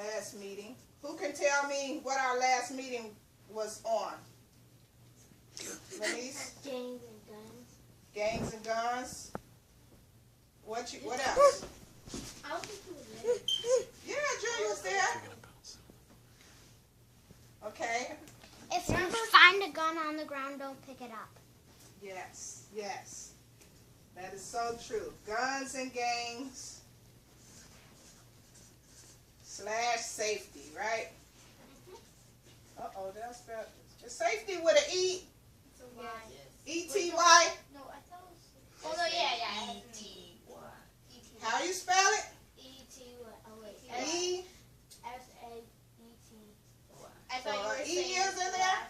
Last meeting. Who can tell me what our last meeting was on? Denise? Gangs and guns. Gangs and guns. What else? I don't think he was there. Yeah, Junior was there. Okay. If you find a gun on the ground, don't pick it up. Yes, yes. That is so true. Guns and gangs / safety, right? Uh-oh, that's better. Is safety with an E? It's a Y. E-T-Y? No, I thought it was... Oh, no, yeah. E-T-Y. How you spell it? E-T-Y. Oh, wait. E? S-A-E-T. I So E is in there?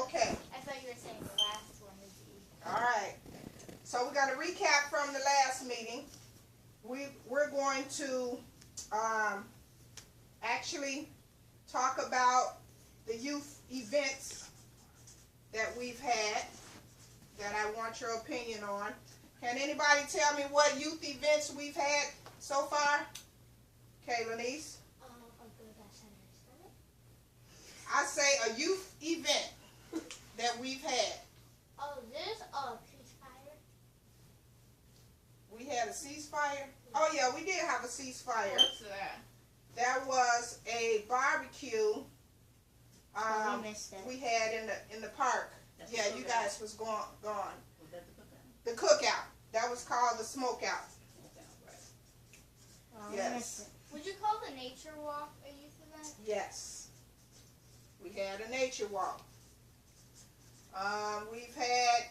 Okay. I thought you were saying the last one is E. All right. So we're going to recap from the last meeting. We're going to actually talk about the youth events that we've had that I want your opinion on. Can anybody tell me what youth events we've had so far? Okay, Lanice. I say a youth event that we've had. Oh, this? Oh, ceasefire. We had a ceasefire. Oh yeah, we did have a ceasefire. What's that? That was a barbecue We missed it. we had in the park. That's Yeah, the you cookout. guys was gone. Was that the cookout? The cookout. That was called the smokeout. Cookout, right. Oh, we Yes. missed it. Would you call the nature walk a youth event? Yes. We had a nature walk. We've had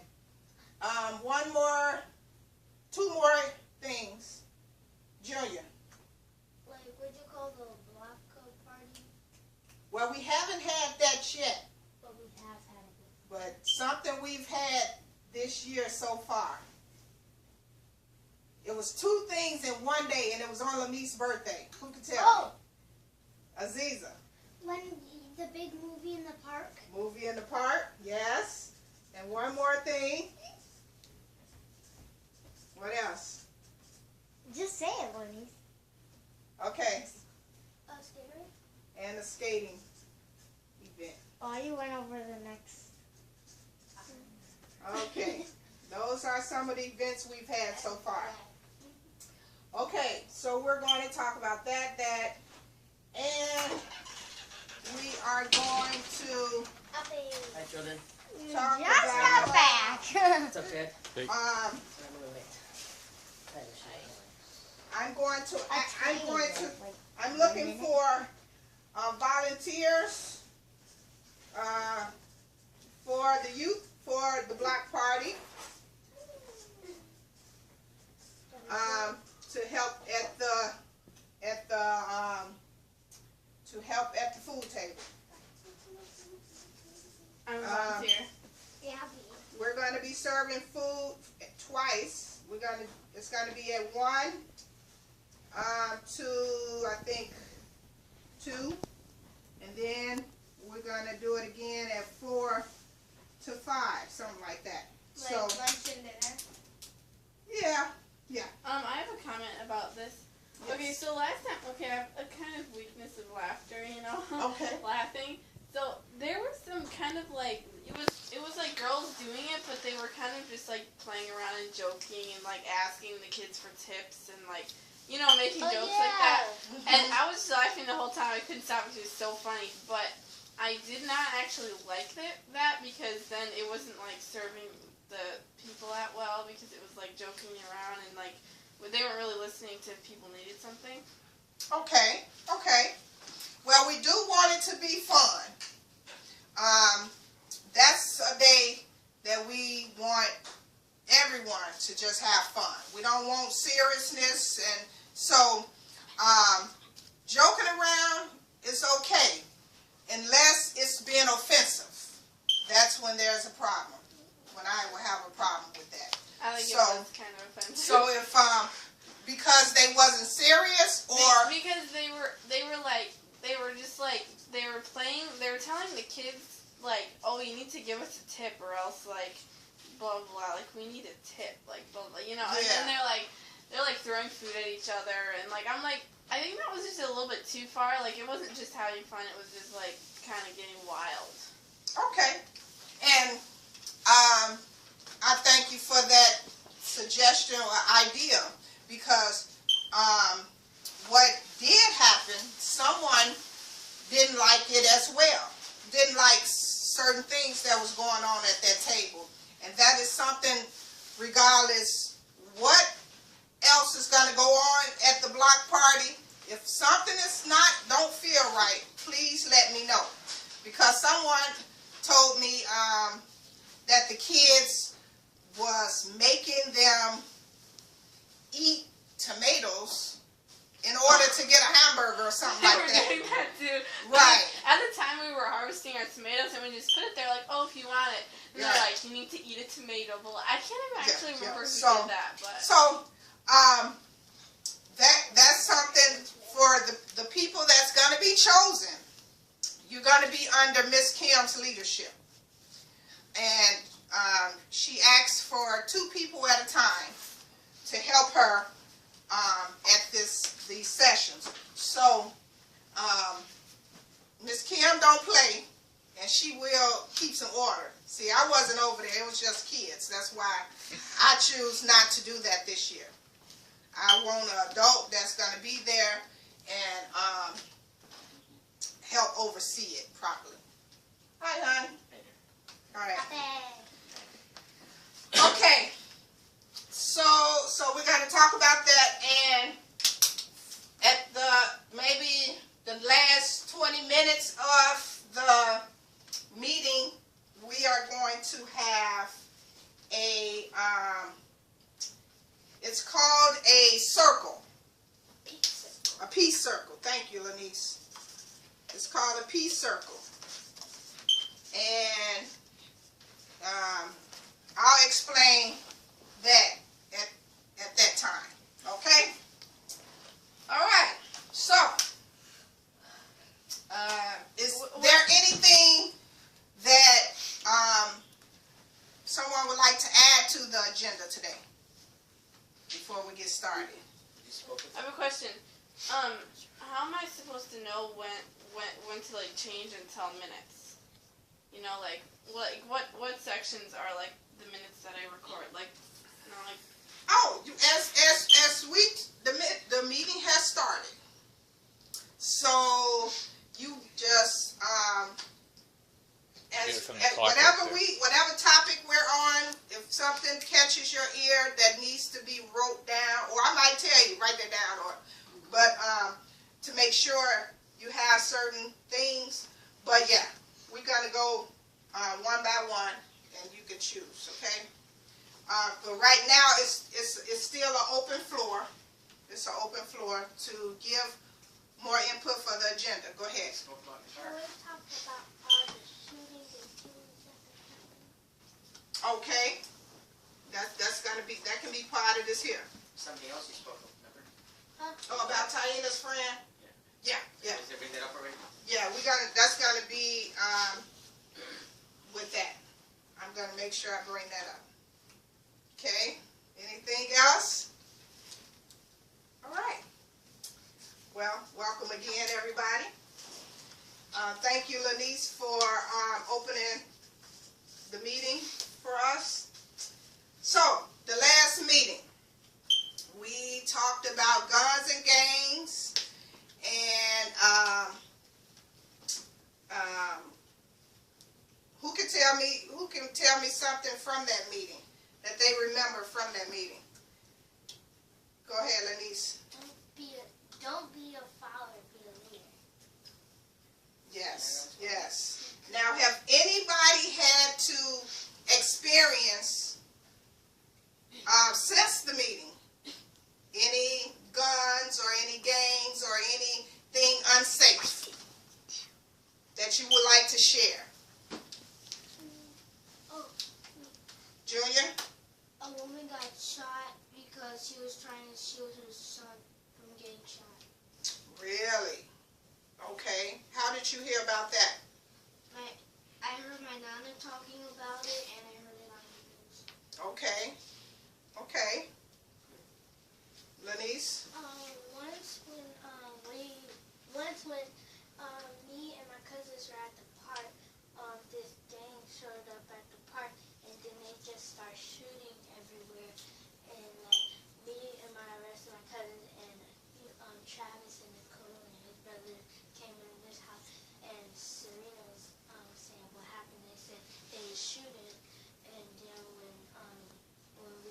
two more things. Junior. Like, would you call the block club party? Well, we haven't had that yet, But we have had it. but something we've had this year so far. It was two things in one day, and it was on Lami's birthday. Who could tell Oh! me? Aziza. When the big movie in the park? Movie in the park, yes. And one more thing. What else? Just say it, Lenny. Okay, Skater? and the skating event. Oh, you went over the next. Okay, those are some of the events we've had so far. Okay, so we're going to talk about that, and we are going to Hi, children. talk Just about got back. It's okay. um, Wait. I'm looking for volunteers for the youth, for the block party, to help at the food table. I'm a volunteer. Yeah, We're going to be serving food twice. It's going to be at 1 to I think 2, and then we're going to do it again at 4 to 5, something like that. like So lunch and dinner. yeah. I have a comment about this. Yes. Okay, so last time, I have a kind of weakness of laughter, Okay. laughing. So there was some kind of like, it was like girls doing it, but they were kind of just like playing around and joking and like asking the kids for tips and like, making jokes like that. And I was laughing the whole time. I couldn't stop because it was so funny. But I did not actually like that because then it wasn't like serving the people that well because it was like joking around and like they weren't really listening to if people needed something. Okay. Well, we do want it to be fun. That's a day that we want everyone to just have fun. We don't want seriousness, and so joking around is okay unless it's being offensive. That's when there's a problem. When I will have a problem with that. I think So- it was kind of offensive. So if because they wasn't serious, or because they were telling the kids like, oh, you need to give us a tip or else like blah blah, like we need a tip, like blah blah, and Yeah. then they're like they're like throwing food at each other, and like I'm like, I think that was just a little bit too far. Like it wasn't just having fun; it was just like kind of getting wild. Okay. And I thank you for that suggestion or idea, because what did happen, someone didn't like it as well. Didn't like certain things that was going on at that table. And that is something, regardless what else is going to go on at the block party, if something is don't feel right, please let me know. Because someone told me that the kids was making them eat tomatoes in order to get a hamburger or something They like were that. doing that too. Right. At the time we were harvesting our tomatoes, and we just put it there like, oh, if you want it. And they're Yeah. like, you need to eat a tomato. But I can't even actually remember who So- did that. But So, that's something for the people that's going to be chosen. You're going to be under Miss Kim's leadership. And she asked for 2 people at a time to help her at these sessions. So, Miss Kim don't play, and she will keep some order. See, I wasn't over there. It was just kids. That's why I choose not to do that this year. I want an adult that's going to be there and help oversee it properly. Hi, hon. All right. Okay. So we're going to talk about that, and at maybe the last 20 minutes of the meeting, we are going to have it's called a circle. A peace circle. Thank you, Lanice. It's called a peace circle. And I'll explain that at that time. Okay? All right. So, is there anything that someone would like to add to the agenda today before we get started? I have a question. How am I supposed to know when to like change and tell minutes? You know, like what sections are like the minutes that I record? Like, you know, like. Oh, the meeting has started. So you just whatever topic we're on, if something catches your ear that needs to be wrote down, or I might tell you write that down, but to make sure you have certain things. But yeah, we're gonna go one by one, and you can choose. Okay. But right now it's still an open floor. It's an open floor to give more input for the agenda. Go ahead. Can we talk about all the shootings and killings that are happening? Okay. That can be part of this here. Something else you spoke of, remember? Oh, about Taina's friend? Yeah. Did they bring that up already? Yeah, that's gonna be with that. I'm gonna make sure I bring that up. Okay. Anything else? All right. Well, welcome again, everybody. Thank you, Lanice, for opening the meeting for us. So, the last meeting, we talked about guns and gangs, and who can tell me something from that meeting that they remember from that meeting? Go ahead, Lanice. Don't be a follower, be a leader. Yes. Now, have anybody had to experience since the meeting any guns or any gangs or anything unsafe that you would like to share? Junior? A woman got shot because she was trying to shield her son from getting shot. Really? Okay. How did you hear about that? I heard my nana talking about it, and I heard it on the news. Okay.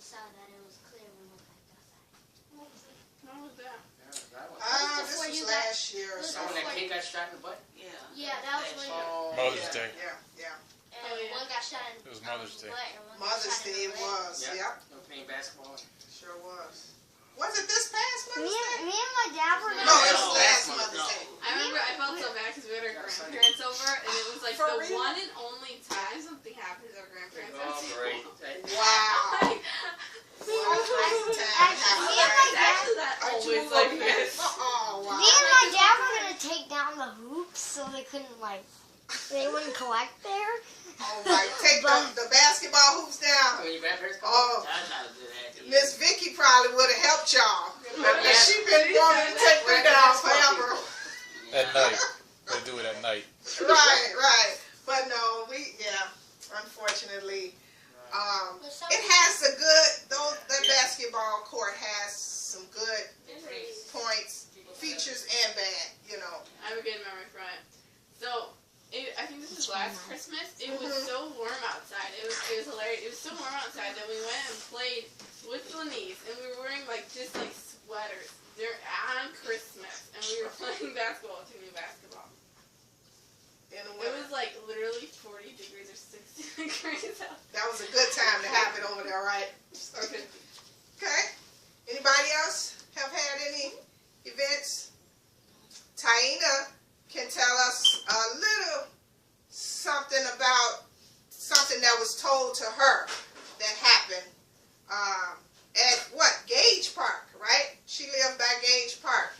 saw that it was clear when we walked outside. When was that? Yeah, that one. This before was you got- last year or this was Someone something. that kid got shot in the butt? Yeah. Yeah, that was when. Oh, Mother's yeah, Day. yeah. And Oh, yeah. one got shot in It was Mother's the Day. butt and one Mother's got shot Day in it the leg. was, Yeah. yep, No playing basketball. sure was. Was it this past Mother's Day? Me and my dad were No, it was No, last no, Mother's no. Day. I remember I felt so bad because we had our Yeah, Sunday. grandparents over, and it was like For the real? one and only time something happened to our grandparents. Oh, great. Wow. Like, Actually, me and my dad, actually, that Aren't you always like looking this. Oh, wow. me and my dad were gonna take down the hoops so they couldn't they wouldn't collect there. All right, take the basketball hoops down. When your grandparents come? Oh, I try to do that. Miss Vicky probably would have helped y'all. But she been wanting to take them down forever. At night. They do it at night. Right. But no, unfortunately, it has a good, though the basketball court has some good points, features and bad, I have a good memory from it. So, I think this was last Christmas. It was so warm outside. It was hilarious. It was so warm outside that we went and played with Lenise, and we were wearing just sweaters. They're on Christmas, and we were playing basketball, team basketball. In the It winter. was literally 40 degrees or 60 degrees out. That was a good time to have it over there, right? Okay. Okay. Anybody else have had any events? Taina can tell us a little something about something that was told to her that happened at Gage Park, right? She lived by Gage Park.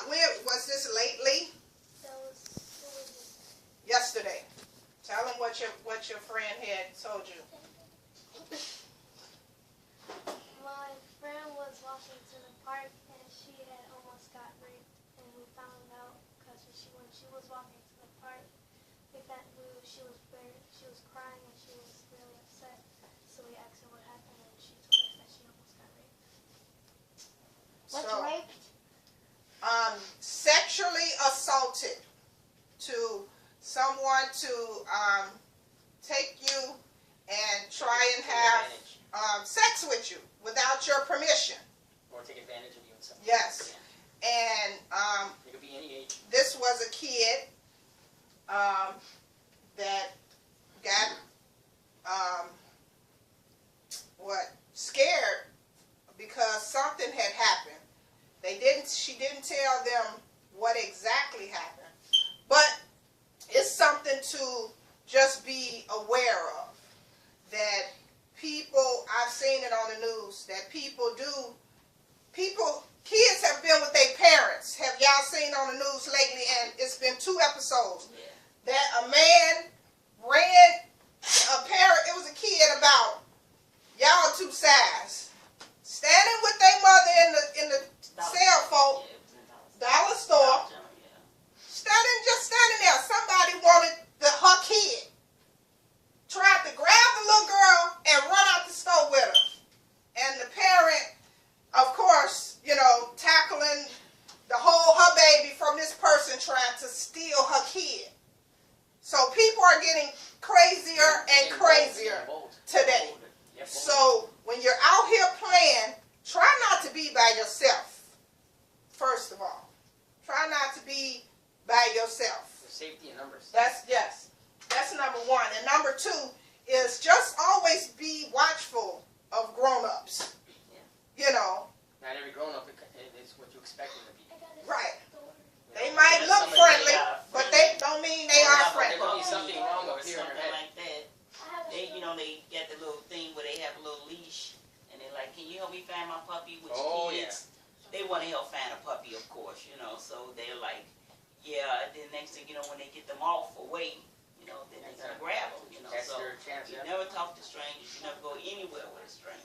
When was this lately? That was Yesterday. Tell them what your friend had told you. my friend was walking to the park and she had almost got raped, and we found out because when she was walking to the park, she was crying and she was really upset. So we asked her what happened, and she told us that she almost got raped. What's So, raped? Sexually assaulted to someone to take you and try and have sex with you without your permission. Or take advantage of you in some way. Yes. And It could be any age. this was a kid that got scared because something had happened. She didn't tell them what exactly happened, but it's something to just be aware of, that people, I've seen it on the news, that kids have been with their parents. Have y'all seen on the news lately? And it's been 2 episodes that a man ran a parent. It was a kid about y'all 2 size, standing with their mother in the cell phone dollar store, standing there. Somebody wanted her kid, tried to grab the little girl and run out the store with her, and the parent, of course, tackling her baby from this person trying to steal her kid. So people are getting crazier and crazier today. So when you're out here playing, try not to be by yourself. First of all, try not to be by yourself. The safety in numbers. That's number 1. And number 2 is just always be watchful of grown-ups. Not every grown up is what you expect them to be. Right. They might look friendly, but they don't mean they are There's friendly. gonna be something wrong or up here in something your head. like that. They get the little thing where they have a little leash, and they're like, "Can you help me find my puppy?" Which Oh, kids, they want to help find a puppy, of course, So they're like, "Yeah." And then next thing you know, when they get them off away, then they're gonna grab them, That's So their chance, you yeah. never talk to strangers. You never go anywhere with a stranger.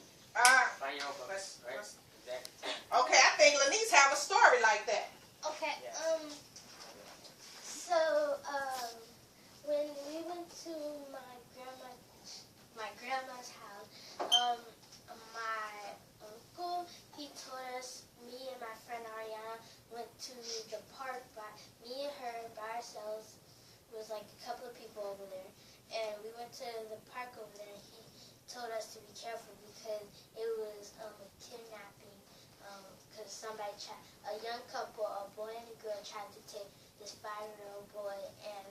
Find your own puppy, right? Exactly. Okay, I think Lenise have a story like that. Okay. Yes. So when we went to my grandma's house, my uncle, he told us, me and my friend Ariana went to the park me and her by ourselves. It was like a couple of people over there, and we went to the park over there, and he told us to be careful because it was a kidnapping. Because a young couple, a boy and a girl, tried to take this 5-year-old boy, and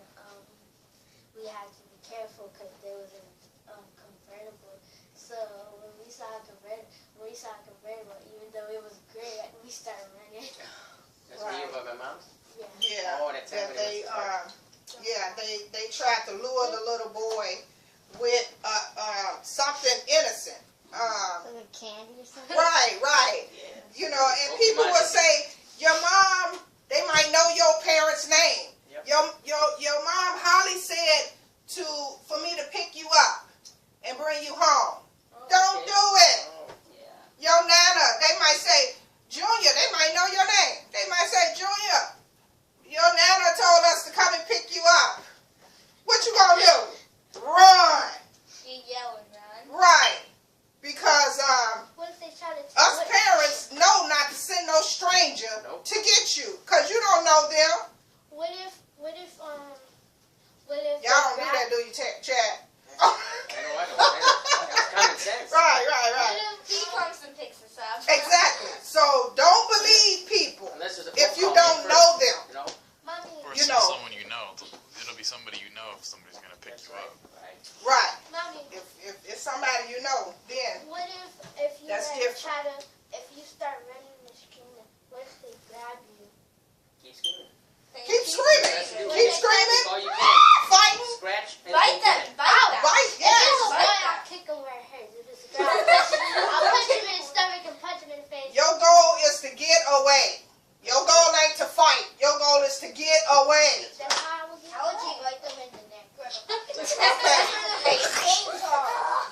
we had to be careful because there was a convertible. So when we saw a convertible, even though it was gray, we started running. That's where you were by my mom? Yeah. Oh, that's That happening. they tried to lure the little boy with something innocent. Like a candy or something? Right. You know, and people will say, your mom, they might know your parents' name. Yep. Your mom, Holly, said for me to pick you up and bring you home. Don't do it. Oh. Yeah. Your nana, they might say, Junior, they might know your name. They might say, Junior, your nana told us to come and pick you up. What you gonna do? Run. You yell and run. Right. Because What if they try to us parents know not to send no stranger Nope. to get you. Because you don't know them. What if Y'all don't do that, do you, Chad? I know. That's common sense. Right. What if He comes and picks us up. Exactly. So don't believe people Unless there's a if you phone call don't made know first, them. You know? Mommy, Or You see know. someone you know. It'll be somebody you know if somebody's gonna pick That's you right. up. Right. Right. Mommy, If it's somebody you know, then what if you That's like different. if you start running the street, what if they grab you? Keep screaming. keep screaming. That's Keep what screaming. All you can. Fighting. Scratch and Bite them. Bite them. Bite. If it's a Yes. boy, I'll kick him where it hurts. If it's a girl, I'll punch him in his stomach and punch him in the face. Your goal is to get away. Your goal ain't to fight. Your goal is to get away. That's how I would get away. Right them in the neck.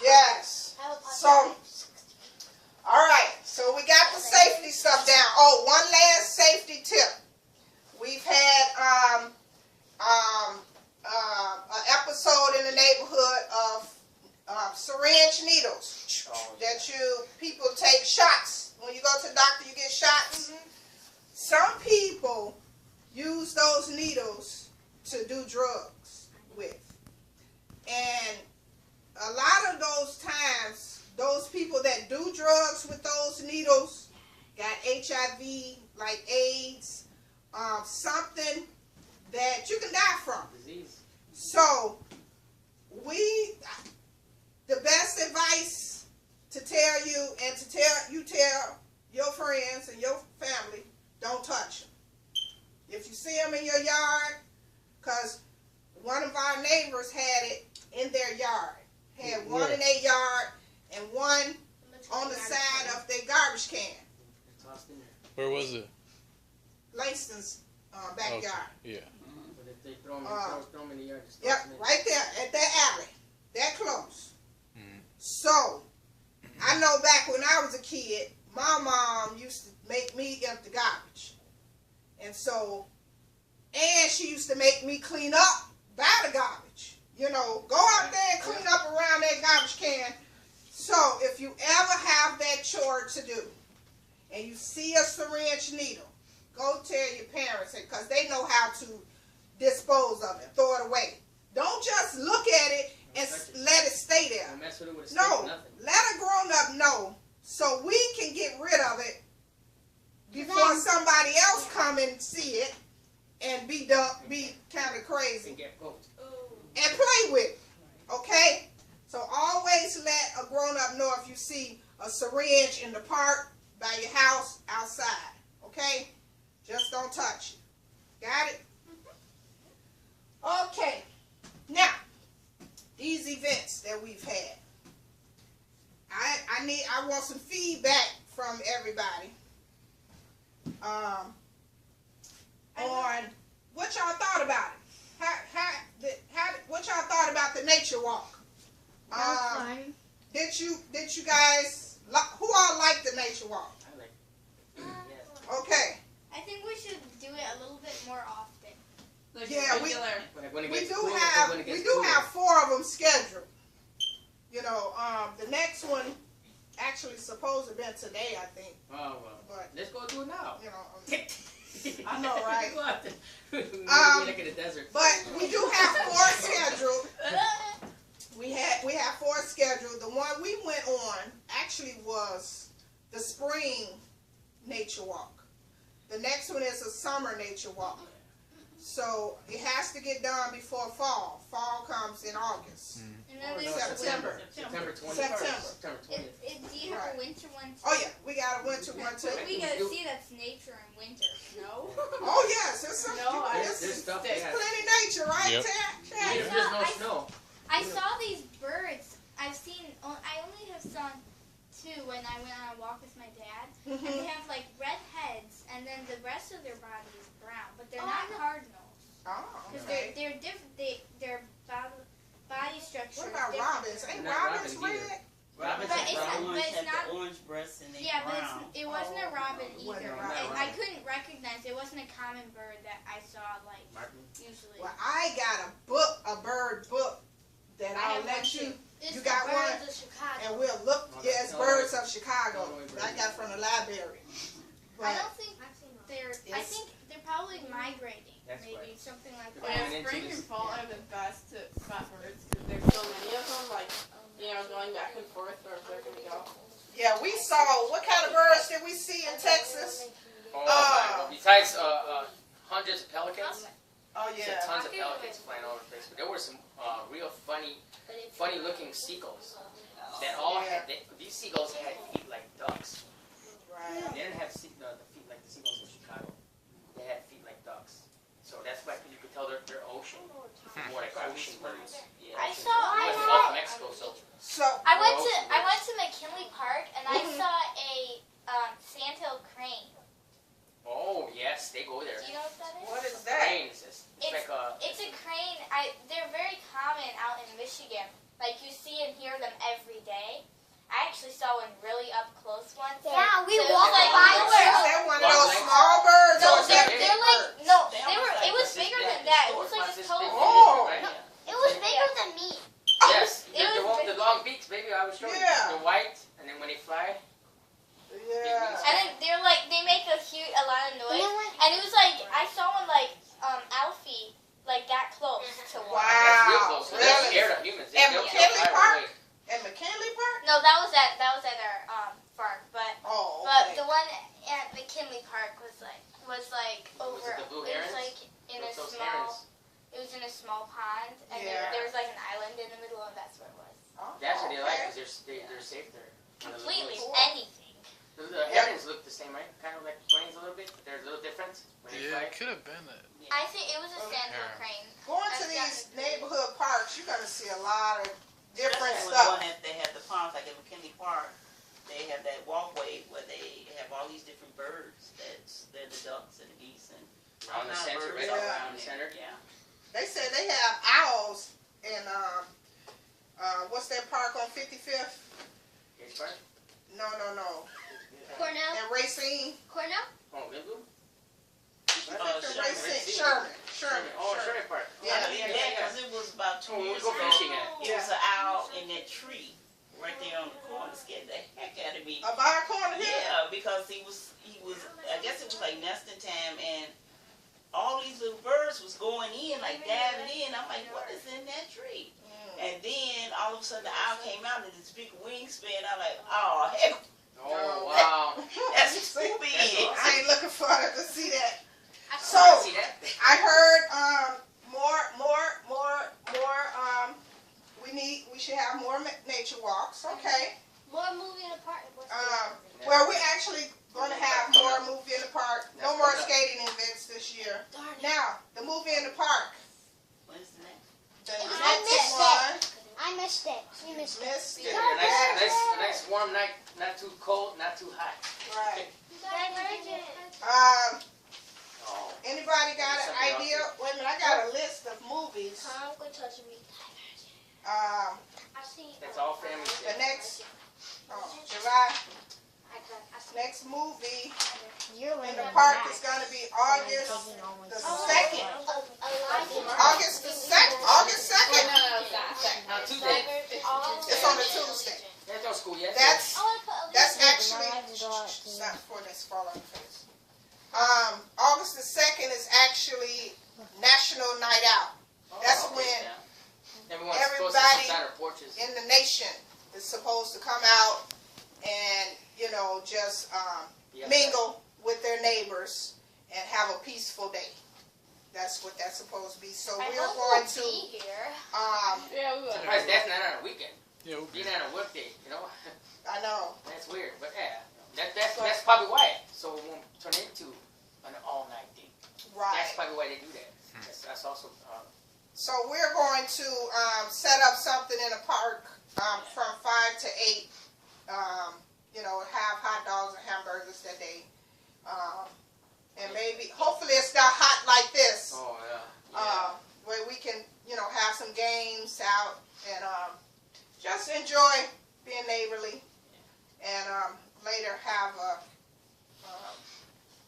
Yes. I would punch So, all right. So we got the safety stuff down. Oh, one last safety tip. We've had an episode in the neighborhood of syringe needles that people take shots. When you go to the doctor, you get shots. Some people use those needles to do drugs with. And a lot of those times, those people that do drugs with those needles got HIV, like AIDS, something that you can die from. Disease. So, the best advice to tell you and to tell your friends and your family, don't touch them. If you see them in your yard, because one of our neighbors had it in their yard. Had one in their yard and one on the side of their garbage can. Tossed in there. Where was it? Langston's backyard. Yeah. But if they throw them in the yard, just Yep, toss them in. right there at that alley. That close. Mhm. So, I know back when I was a kid, my mom used to make me empty garbage. And she used to make me clean up by the garbage. You know, go out there and clean up around that garbage can. So, if you ever have that chore to do, and you see a syringe needle, go tell your parents, because they know how to dispose of it, throw it away. Don't just look at it and let it stay there. Don't mess with it with a stick, No, nothing. let a grown-up know so we can get rid of it before somebody else come and see it and be kind of crazy And get cold. and play with it, okay? So always let a grown-up know if you see a syringe in the park, by your house, outside, okay? Just don't touch it. Got it? Okay. Now, these events that we've had. I want some feedback from everybody on what y'all thought about it. What y'all thought about the nature walk? Did you guys who all liked the nature walk? I like it. Yes. Okay. I think we should do it a little bit more often. Like Yeah, regular. When it We gets do cooler, have when it gets we do cooler. have 4 of them scheduled. You know, the next one actually supposed to have been today, I think. Oh, well. But Let's go do it now. you know, I know, right? Go out there. Maybe like in the desert. but we do have 4 scheduled. We have 4 scheduled. The one we went on actually was the spring nature walk. The next one is a summer nature walk. So it has to get done before fall. Fall comes in August. And then Oh, there's no, September. September 21st. September. September 20th. do you have Right. a winter one too? Oh yeah, we got a winter one too. We gotta see that's nature in winter. No. Oh yes, there's some. No, I there's, There's stuff there's that plenty nature, right, Yep. Tad? If there's no snow. I saw these birds. I only have seen two when I went on a walk with my dad. And they have like red heads, and then the rest of their body is brown, but they're not cardinals. Oh, Because okay. they're different. Their body structure. What about is different. robins? Ain't Not robins robins either. red? Robins But have it's- brown. but Orange it's have not- the orange breasts and they Yeah, but brown. it wasn't a robin Oh, either, wasn't a and robin. I couldn't recognize. It wasn't a common bird that I saw like Martin? usually. Well, I got a bird book that I I'll have one let you, too. You got one? Birds of Chicago. and we'll look. Oh, Yeah, it's no, birds no. of Chicago. No, That I got from the library. I But don't think they're. I Yes. think they're probably migrating. That's Maybe right. something like They're But that. going yeah, into spring this- and fall yeah. are the best to spot birds because there's so many of them. Like, going back and forth, or if they're gonna go. yeah, we saw, what kind of birds did we see in Texas? Oh, my. Besides hundreds of pelicans, Oh we had tons of pelicans flying all over the place. But there were some real funny looking seagulls that all had, these seagulls had feet like ducks. Right. They didn't have the feet like the seagulls in Chicago. They had feet like ducks. So that's why you could tell they're ocean. More like ocean birds. I Ocean saw. birds. It's off Mexico, so So, I went Ocean to birds. McKinley Park and I saw a sandhill crane. oh yes, they go there. Do you know what that is? what is that? Cranes. It's like a It's a crane. They're very common out in Michigan. Like you see and hear them every day. I actually saw one really up close once. Yeah, we So it was walked like by you Is were- that one of Long those legs? small birds? No, or is that they're big like bird? no, They they were. almost It was like bigger this than big that. It short, was like What's a this total. big? Oh. Right? It was bigger than me. Yes, It the was one with the long beaks, baby. I was showing you. Yeah. They're white, and then when they fly, Yeah. And then they're like they make a lot of noise. And it was like I saw one like Alfie like that close to one. that's real Wow. close. So they're Really? scared of humans. And They'll McKinley fly Park? away. At McKinley Park? No, that was at our park, but Oh, but okay. the one at McKinley Park was like over. it the blue It was herons? like in a Those small. herons. It was in a small pond, and Yeah. there was like an island in the middle, and that's where it was. Oh, That's what they like okay. because they're safe there. Completely Cool. anything. The herons look the same, right? Kind of like planes a little bit, but they're a little different when they Yeah, fly. it could have been it. I think it was a sandhill Yeah. crane. Going to I've these gotten- neighborhood parks, you're going to see a lot of different Especially stuff. when they have the ponds, like at McKinley Park, they have that walkway where they have all these different birds. They're the ducks and the geese and all Around the kinds of center, birds right all Yeah. around the there. center. Yeah. They say they have owls in, what's that park on 55th? Gage Park? No. Cornell. And Racine? Cornell. Oh, Linville? 55th and Sherman. Racine. Sherman. Oh, Sherman Park. Yeah. I believe that because it was about 2 Oh, we years go ago. fishing at. It was an owl in that tree right there on the corner. Scared the heck out of me. A bar corner here? Yeah, because he was. I guess it was like nesting time, and all these little birds was going in, like diving in. I'm like, what is in that tree? And then all of a sudden the owl came out in this big wingspan. I'm like, oh heck, Oh, wow. that's too big. That's awesome. I ain't looking forward to see that. I So, see that. I heard more we should have more nature walks. Okay. More movie in the park. Well, we're actually going to have more movie in the park. No more skating events this year. Darn it. Now, the movie in the park. When's the next? The I next missed one. I missed it. You missed it. Missed it. A nice warm night, not too cold, not too hot. Right. Divergent. Oh. Anybody got an idea? Wait a minute, I got a list of movies. Uncle touching me. Um, I see. That's all family the shit. next, July, I see. next movie You're in the park is going to be August the 2nd. August the 2nd. August 2nd. Now, Tuesday. It's on a Tuesday. There's no school yet. That's actually not before this fall on the face. August the 2nd is actually National Night Out. That's when Everyone's supposed to sit everybody on their porches. in the nation is supposed to come out and, you know, just Yeah. mingle with their neighbors and have a peaceful day. That's what that's supposed to be. So I we're hope going we'll to, be here. Yeah, we will. Surprised that's not on a weekend. Yeah, we'll be Being on a work day, you know? I know, That's weird, but yeah. That's probably why. So it won't turn into an all-night thing. right. That's probably why they do that. That's also, So we're going to set up something in the park from 5 to 8. You know, have hot dogs and hamburgers that day. And maybe, hopefully it's not hot like this. oh, yeah. Where we can, you know, have some games out and just enjoy being neighborly. And later have a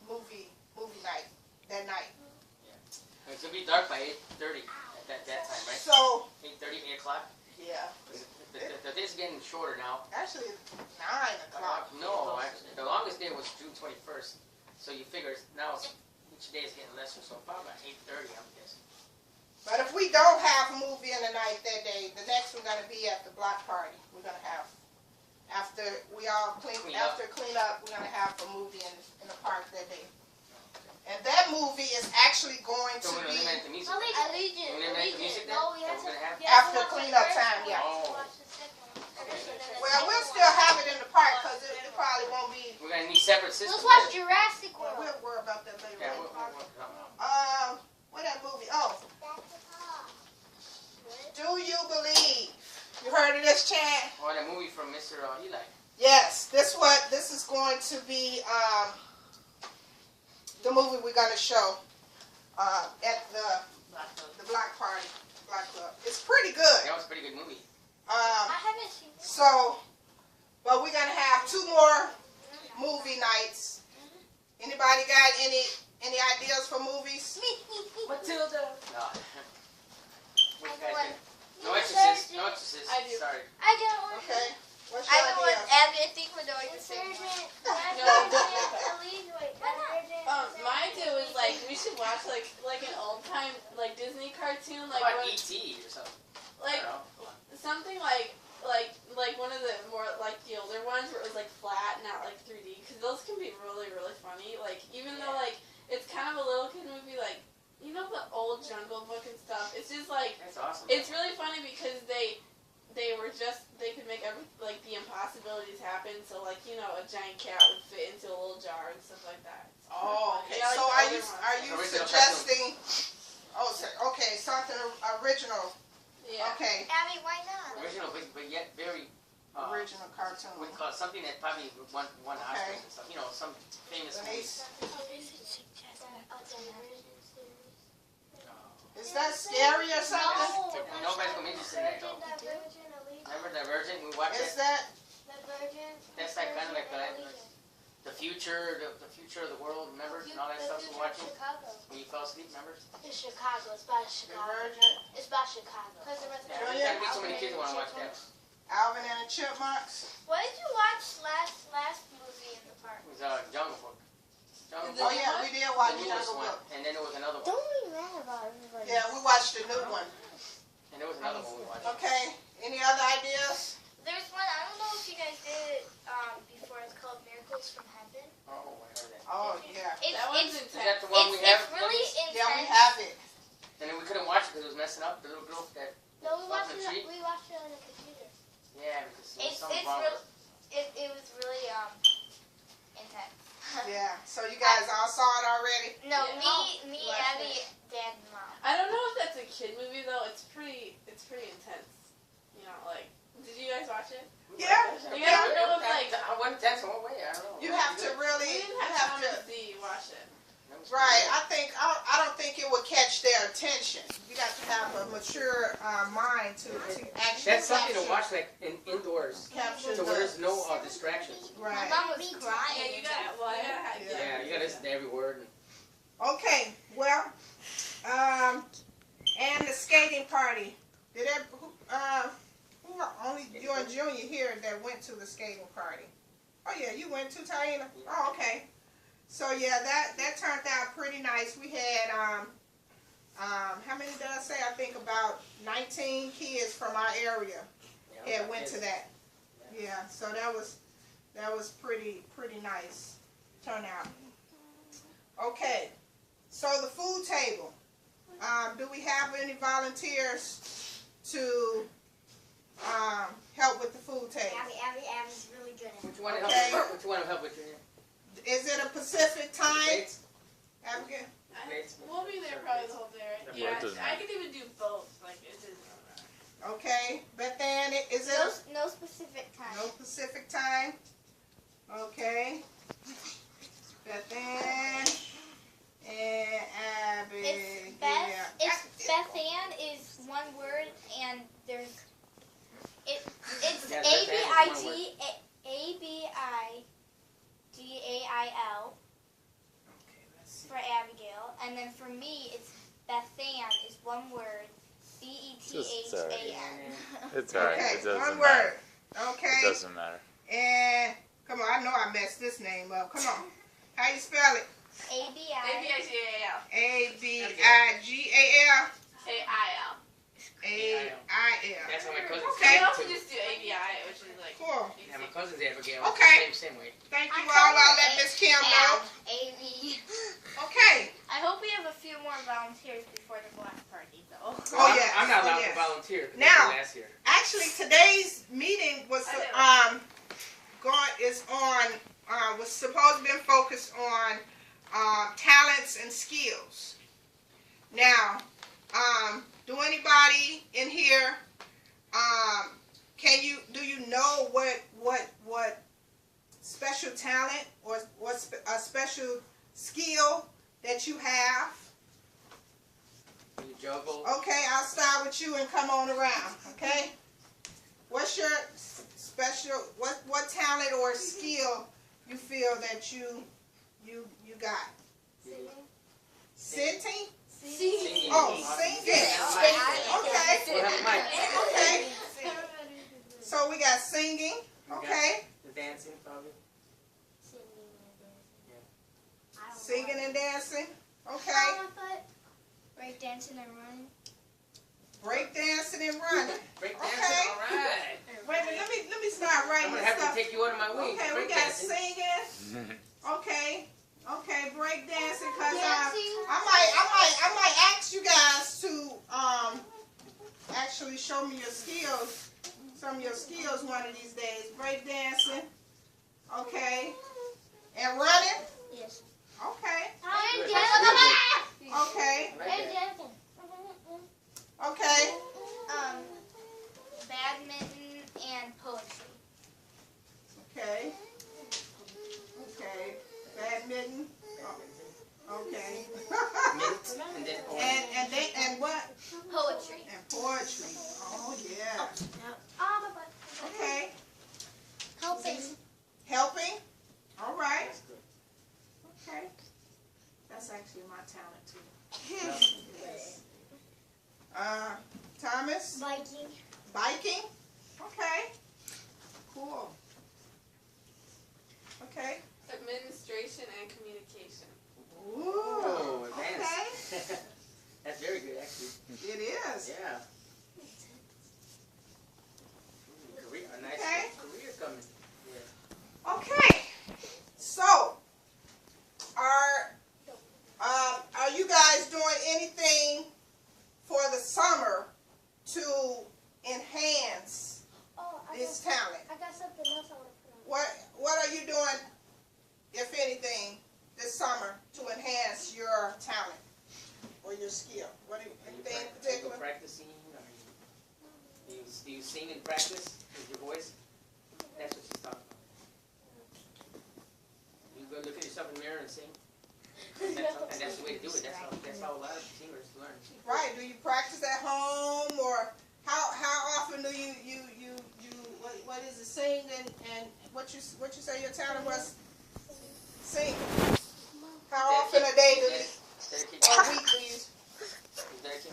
movie night that night. It's going to be dark by 8:30 at that time, right? So, 8:30, 8 o'clock? yeah, The day's getting shorter now. actually it's 9 o'clock. No, actually, the longest day was June 21st. So you figure now each day is getting lesser, so probably about 8:30, I'm guessing. But if we don't have a movie in the night that day, the next one's gonna be at the block party. We're gonna have, after we all clean up, we're gonna have a movie in the park that day. And that movie is actually going So to we're going to be eliminate the music. Allegiant. We're going to eliminate the music then? No, we That have we're to. going to have? we have to after watch the cleanup first time, one. yeah. Oh. Watch the second one. Well, we'll still have it in the park because it probably won't be. We're going to need separate systems. Let's watch Jurassic Well, World. we'll worry about that later. Yeah, What that movie? Oh, Do You Believe? You heard of this, Chad? Or that movie from Mr. Eli. Yes. This is going to be the movie we're gonna show at the block party, block club. It's pretty good. That was a pretty good movie. I haven't seen it. So, but we're gonna have 2 more movie nights. Anybody got any ideas for movies? Matilda. No. What you guys one. think? No Exorcist. No Exorcist. I do. Sorry. I got one. Okay. What's I your know what idea? Abby, I think we're going to say. My idea was like we should watch like an old time like Disney cartoon How like about one, E.T. or something? like I don't know. something like one of the more like the older ones where it was like flat, not like 3D, because those can be really funny. Like even though like it's kind of a little kid movie, like you know the old Jungle Book and stuff. It's just like That's awesome. it's really funny because they could make like the impossibilities happen. So like you know a giant cat would fit into a little jar and stuff like that. It's kinda Oh, funny. okay. Yeah, like So the are older you ones. Original suggesting? Oh, okay, something original. Yeah. Okay, Abby, why not? Original, but yet very. original cartoon. We call it something that probably won Oscars Okay. and stuff. You know, some famous movie. Denise, is that scary or something? Nobody's gonna be interested in that though. Remember Divergent? We watched Is that. that? That's like kind of like the future of the world. Remember and all that stuff we watching when you fell asleep. Remember? It's Chicago. It's about Chicago. Divergent, It's about Chicago. Yeah, there's gotta be so many kids who want to watch that. Alvin and the Chipmunks. What did you watch last movie in the park? It was Jungle Book. Jungle The Oh Book. new yeah, one? we did The watch newest Jungle one, Book. and then there was another one, Don't be mad about everybody. Yeah, we watched the new one. and there was another one we watched. Okay, any other ideas? There's one, I don't know if you guys did it before, it's called Miracles from Heaven. Oh, I heard that. Oh yeah, That one's Is intense. that the one we have? It's really intense. yeah, we have it. And then we couldn't watch it because it was messing up. The little girl that. No, we watched Off the it. tree? We watched it on the computer. Yeah, because there was It's something wrong. real, it was really intense. Yeah, so you guys all saw it already? No, Yeah. me, Watch Abby, Dad, and Mom. I don't know if that's a kid movie though. It's pretty intense. You know, like did you guys watch it? Yeah. You guys know if like I wasn't tense in one way. I don't know. You have to we really, didn't you have have time to. to see watch it. Right, I don't think it would catch their attention. You got to have a mature mind to actually That's something to watch like indoors, capture so where the, there's no distractions. My right. mom was crying. Yeah, you got well. Yeah, you gotta listen to every word. Okay, well, and the skating party. Did that, who are only you and Junior here that went to the skating party? Oh yeah, you went to Taina? Oh, okay. So yeah, that turned out pretty nice. We had, how many did I say? I think about 19 kids from our area had went to that. Yeah, so that was That was pretty nice turnout. Okay, so the food table. Do we have any volunteers to help with the food table? Abby's really good at it. Which one to Okay. help? Which one to help with you? Is it a Pacific time? Plates? Abigail? We'll be there probably the whole day, right? Yeah, it Yeah, doesn't I matter. could even do both. Like, it doesn't matter. Okay, but then is it No specific time. no Pacific time? Okay. Beth Ann and Abby. It's Beth. It's Beth Ann is one word, and there's it's Yeah, A Beth B Ann I is one G A-B-I-G-A-I-L for Abigail, and then for me it's Beth Ann is one word, B-E-T-H-A-N. It's alright. Okay, It doesn't one matter. word. It Okay. doesn't matter. And come on, I know I messed this name up. Come on. How you spell it? A-B-I. A-B-I-G-A-L. A-B-I-G-A-L. A-I-L. A-I-L. That's how my cousins You Okay. say can it also too. just do A-B-I, which is like... Cool. Yeah, my cousins Abigail. Okay. Same way. Thank you I all. call I'll it let Miss Kim know. A-B. Okay. I hope we have a few more volunteers before the block party, though. Oh, yes. I'm not Oh, allowed yes. to volunteer. 'Cause I Now- did last year. Actually, today's meeting was was supposed to be focused on talents and skills. Now, do anybody in here do you know what special talent or what a special skill that you have? You juggle. Okay, I'll start with you and come on around. Okay, what's your special what talent or skill you feel that you got? Singing? Singing. Oh, singing. Okay. We'll have a mic. Okay. So we got singing. Okay. The dancing, probably. Singing and dancing. Okay. Break dancing and running. Break dancing and running. Break Okay. dancing. All right. Wait a minute. Let me start I'm writing gonna this have to stuff. take you under my wing. Okay, we Break got dancing. singing. Okay. Okay, break dancing. Cause Dancing. I might ask you guys to actually show me your skills, some of your skills one of these days. Break dancing. Okay. And running. Yes. Okay. Good. That's really good. Okay. I like that. Okay. Badminton and poetry. Okay. Okay. Badminton. Okay. Mint and then and what? Poetry. And poetry. Oh yeah. Okay. Helping. Helping. All right. That's good. Okay. That's actually my talent too. Yes. Thomas. Biking. Biking. Okay. Cool. Okay. Administration and communication. Ooh. Oh, Okay. advanced. That's very good, actually. It is. Yeah. Career, a nice Okay. career coming. Yeah. Okay. So, are you guys doing anything for the summer to enhance Oh, this talent? I got something else I want to put on. What are you doing, if anything, this summer to enhance your talent or your skill? What do you, Are you anything in are you particular? practicing? Or do you sing and practice with your voice? That's what she's talking about. You go look at yourself in the mirror and sing. And that's the way to do it. That's how a lot of singers learn. Right. Do you practice at home, or how often do you what is it, sing and what you say your talent was? Sing. How often a day do you, Dedicate or a week do you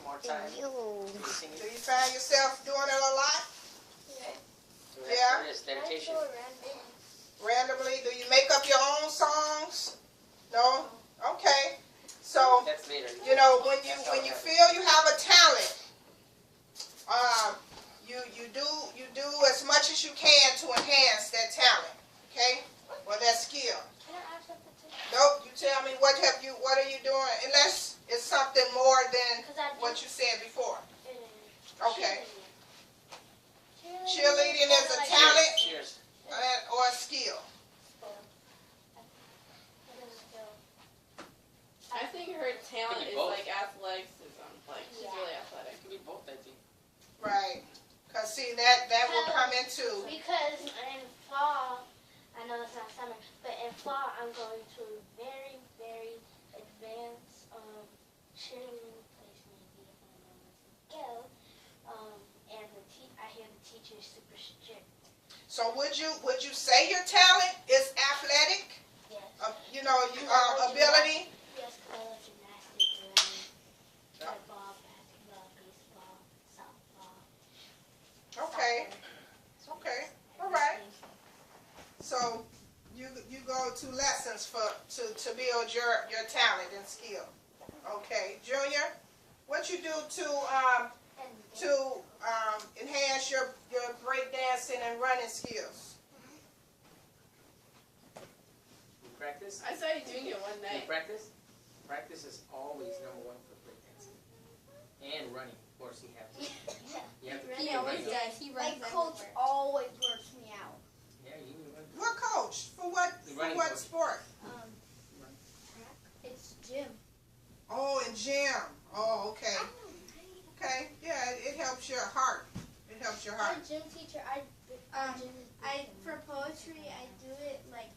more time to singing. do you find yourself doing it a lot? So that's Yeah. what it is, dedication. Randomly? Do you make up your own songs? No? Okay. So, That's later. you know, when you feel you have a talent, you do as much as you can to enhance that talent. Okay? Or that skill. Can I ask something too? Nope, you tell me what are you doing, unless it's something more than Because I what you said before. Okay. Cheerleading. Cheerleading is a Like- talent Cheers. or a skill. I think her talent Could be is both. like athleticism. Like she's Yeah. really athletic. It could be both, I think. Right. Cause see that will come into Because in fall, I know it's not summer, but in fall I'm going to a very, very advanced cheerleading place maybe if I know where to go. And I hear the teacher is super strict. So would you say your talent is athletic? Yes. Ability? Yes, because I love gymnastics, running, football, basketball, baseball, softball. Okay. soccer, Okay. All right. So you go to lessons to build your talent and skill. Okay, Junior, what you do to enhance your break dancing and running skills? You practice? I saw you doing it one You night. practice? Practice is always number one for breakdancing. And running, of course you have to. You have to keep He your always running up. does. He My runs coach everywhere. always works me out. Yeah, you can run. What coach? For what The running coach. sport? It's Jim. Oh, in gym. Oh, okay. Okay. Yeah, it helps your heart. It helps your heart. Our gym teacher, for poetry, I do it like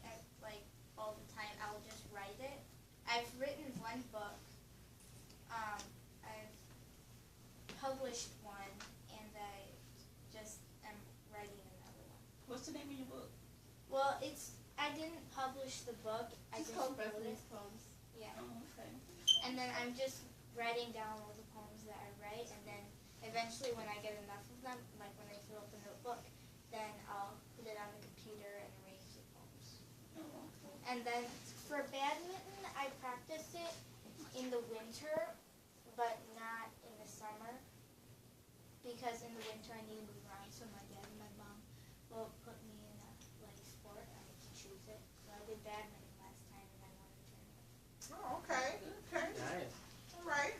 all the time. I'll just write it. I've written one book. I've published one, and I just am writing another one. What's the name of your book? Well, I didn't publish the book. I It's just called wrote it. Bethany's Poems. Oh, okay. And then I'm just writing down all the poems that I write, and then eventually when I get enough of them, like when I fill up the notebook, then I'll put it on the computer and arrange the poems. Oh, okay. And then for badminton, I practice it in the winter, but not in the summer, because in the winter I need to move around, so my dad and my mom will put me in a sport, and I get to choose it. So I did badminton last time, and I won a tournament. Oh, okay. Okay. Nice. All right.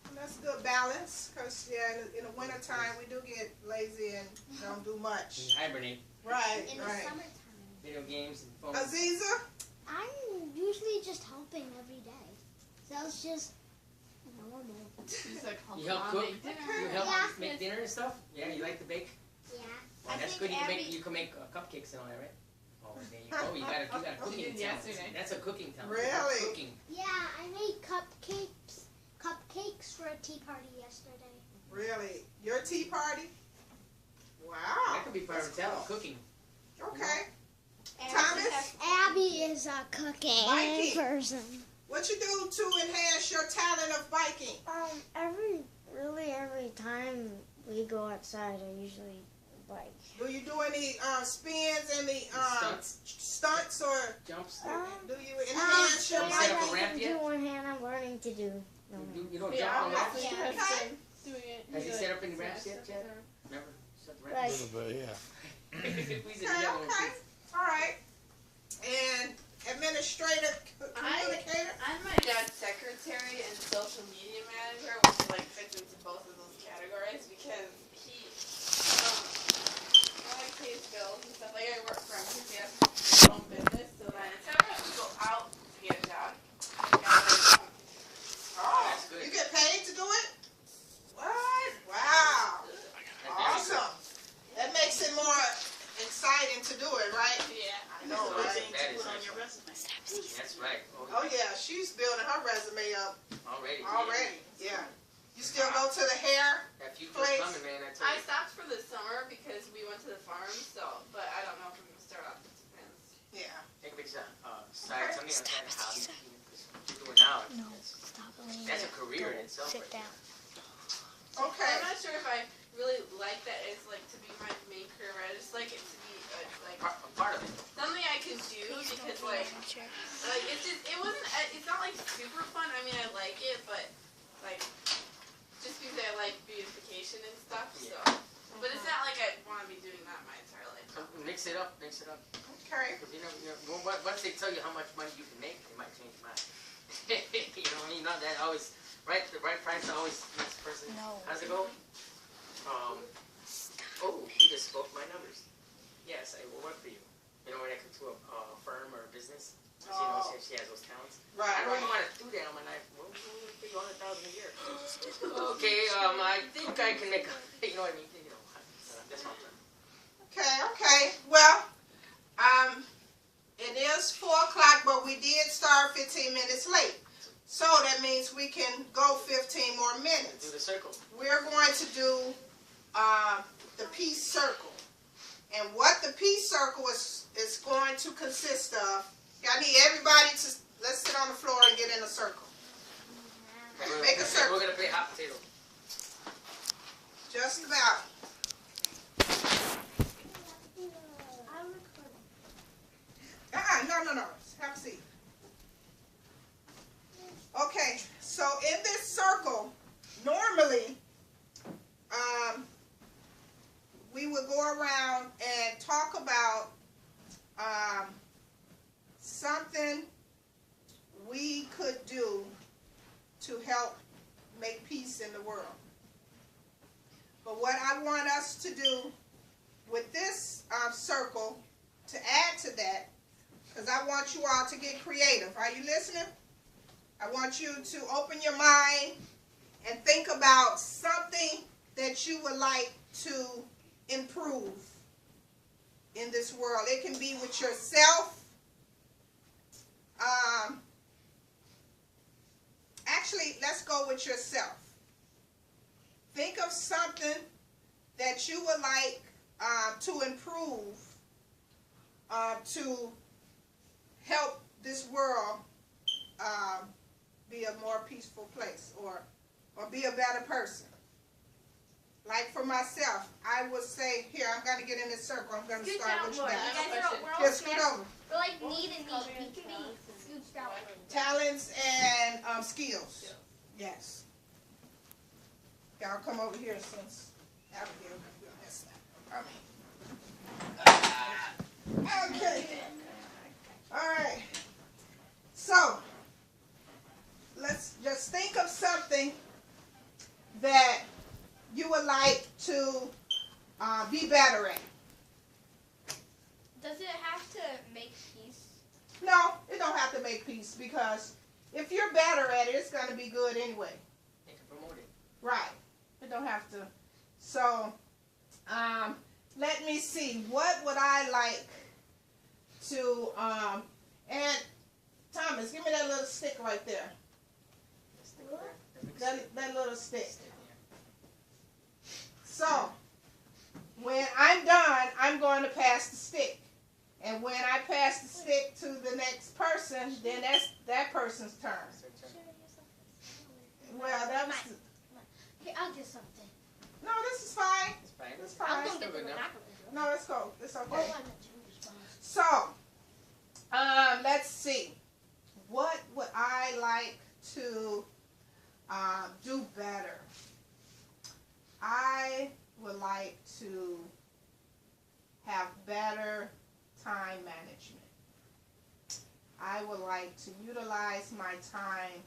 Well, that's good balance, because, in the wintertime, we do get lazy and don't do much. You hibernate. Right, In the right. summertime. Video games and phone. Aziza? I'm usually just helping every day. So it's just normal. She's like, You help cook? You help Yeah. make dinner and stuff? Yeah, you like to bake? Yeah. Oh, I that's think good. You can make cupcakes and all that, right? Oh, there you go. You got a cooking did talent. yesterday. That's a cooking talent. Really? Cooking. Yeah, I made cupcakes for a tea party yesterday. Really? Your tea party? Wow. That could be part of the talent, cooking. Okay. And Thomas? Abby is a cooking Mikey. person. What you do to enhance your talent of biking? Every time we go outside, I usually bike. Do you do any spins, any stunts, or Jumps. do you enhance your Have you set biking? up a ramp I yet? do one hand. I'm learning to do. You don't Yeah, jump on Matthew ramps? has Okay. been doing it. Has he He's set like, up any ramps yeah, yet, Chad? Never. Set the Like, ramps. But yeah. Squeeze it Okay, together. okay. All right. And administrator, communicator? I'm my dad's secretary and social media manager, which like fits into both of those categories because I like pays bills and stuff. Like I work for him because he has his own business, so then instead of having to go out to get a job, I gotta Oh, That's good. you get paid to do it? What? Wow. Awesome. That makes it more exciting to do it, right? yeah. I know, Good right? thing That to is put on your excellent. resume. That's right. Oh yeah, she's building her resume up Already. already. Yeah. You still go to the hair? That future's Place. coming, man. I tell I you. stopped for the summer because we went to the farm, so but I don't know if I'm gonna start off. It depends. Yeah. Think of it as a side, something on that hobby. What you're doing now. stop. That's a career in itself. Sit right down. Okay. I'm not sure if I really like that as like to be my main career, but I just like it to be like A part of it. something I can do because like it's just it's not like super fun. I mean I like it, but like just because I like beautification and stuff. So, but it's not like I want to be doing that my entire life. So it makes Mix it up. Okay. Because you know, once they tell you how much money you can make, they might change your mind. You know what I mean? Not that always, right? The right price always makes a person. No. How's it go? Oh, you just spoke my numbers. Yes, I will work for you. You know, when I come to a firm or a business, she knows she has those talents. Right. I don't even want to do that on my life. Well, we'll pay you $100,000 a year. Okay, I think I can make. You know what I mean? You know, that's my turn. Okay. Well, it is 4 o'clock, but we did start 15 minutes late. So that means we can go 15 more Do minutes. the circle. We're going to do the peace circle. And what the peace circle is going to consist of, I need everybody to, let's sit on the floor and get in a circle. Make a circle. We're going to play hot potato. Just about. No. Have a seat. Okay, so in this circle, normally, we would go around and talk about something we could do to help make peace in the world. But what I want us to do with this circle, to add to that, because I want you all to get creative. Are you listening? I want you to open your mind and think about something that you would like to improve in this world. It can be with yourself. Actually, let's go with yourself. Think of something that you would like to improve to help this world be a more peaceful place, or be a better person. Like for myself, I would say, here, I'm going to get in this circle. I'm going to Scoot start down with you more. guys. You guys are, we're all Here, scoot smashed. over. We're like knee to knee. We can be scooched out. Talents and skills. Yes. Y'all come over here since Abigail messed up. Okay. All right. So, let's just think of something that you would like to be better at. Does it have to make peace? No, it don't have to make peace, because if you're better at it, it's going to be good anyway. They can promote it. Right. It don't have to. So, let me see. What would I like to, and Thomas, give me that little stick right there. That little stick. So, when I'm done, I'm going to pass the stick. And when I pass the stick to the next person, then that's that person's turn. Well, that was... Here, I'll get something. No, this is fine. It's fine. It's I'm fine. gonna get the good enough. monopoly. No, it's cool. It's Oh, okay. I'm a Jewish boss. So, let's see. What would I like to do better? I would like to have better time management. I would like to utilize my time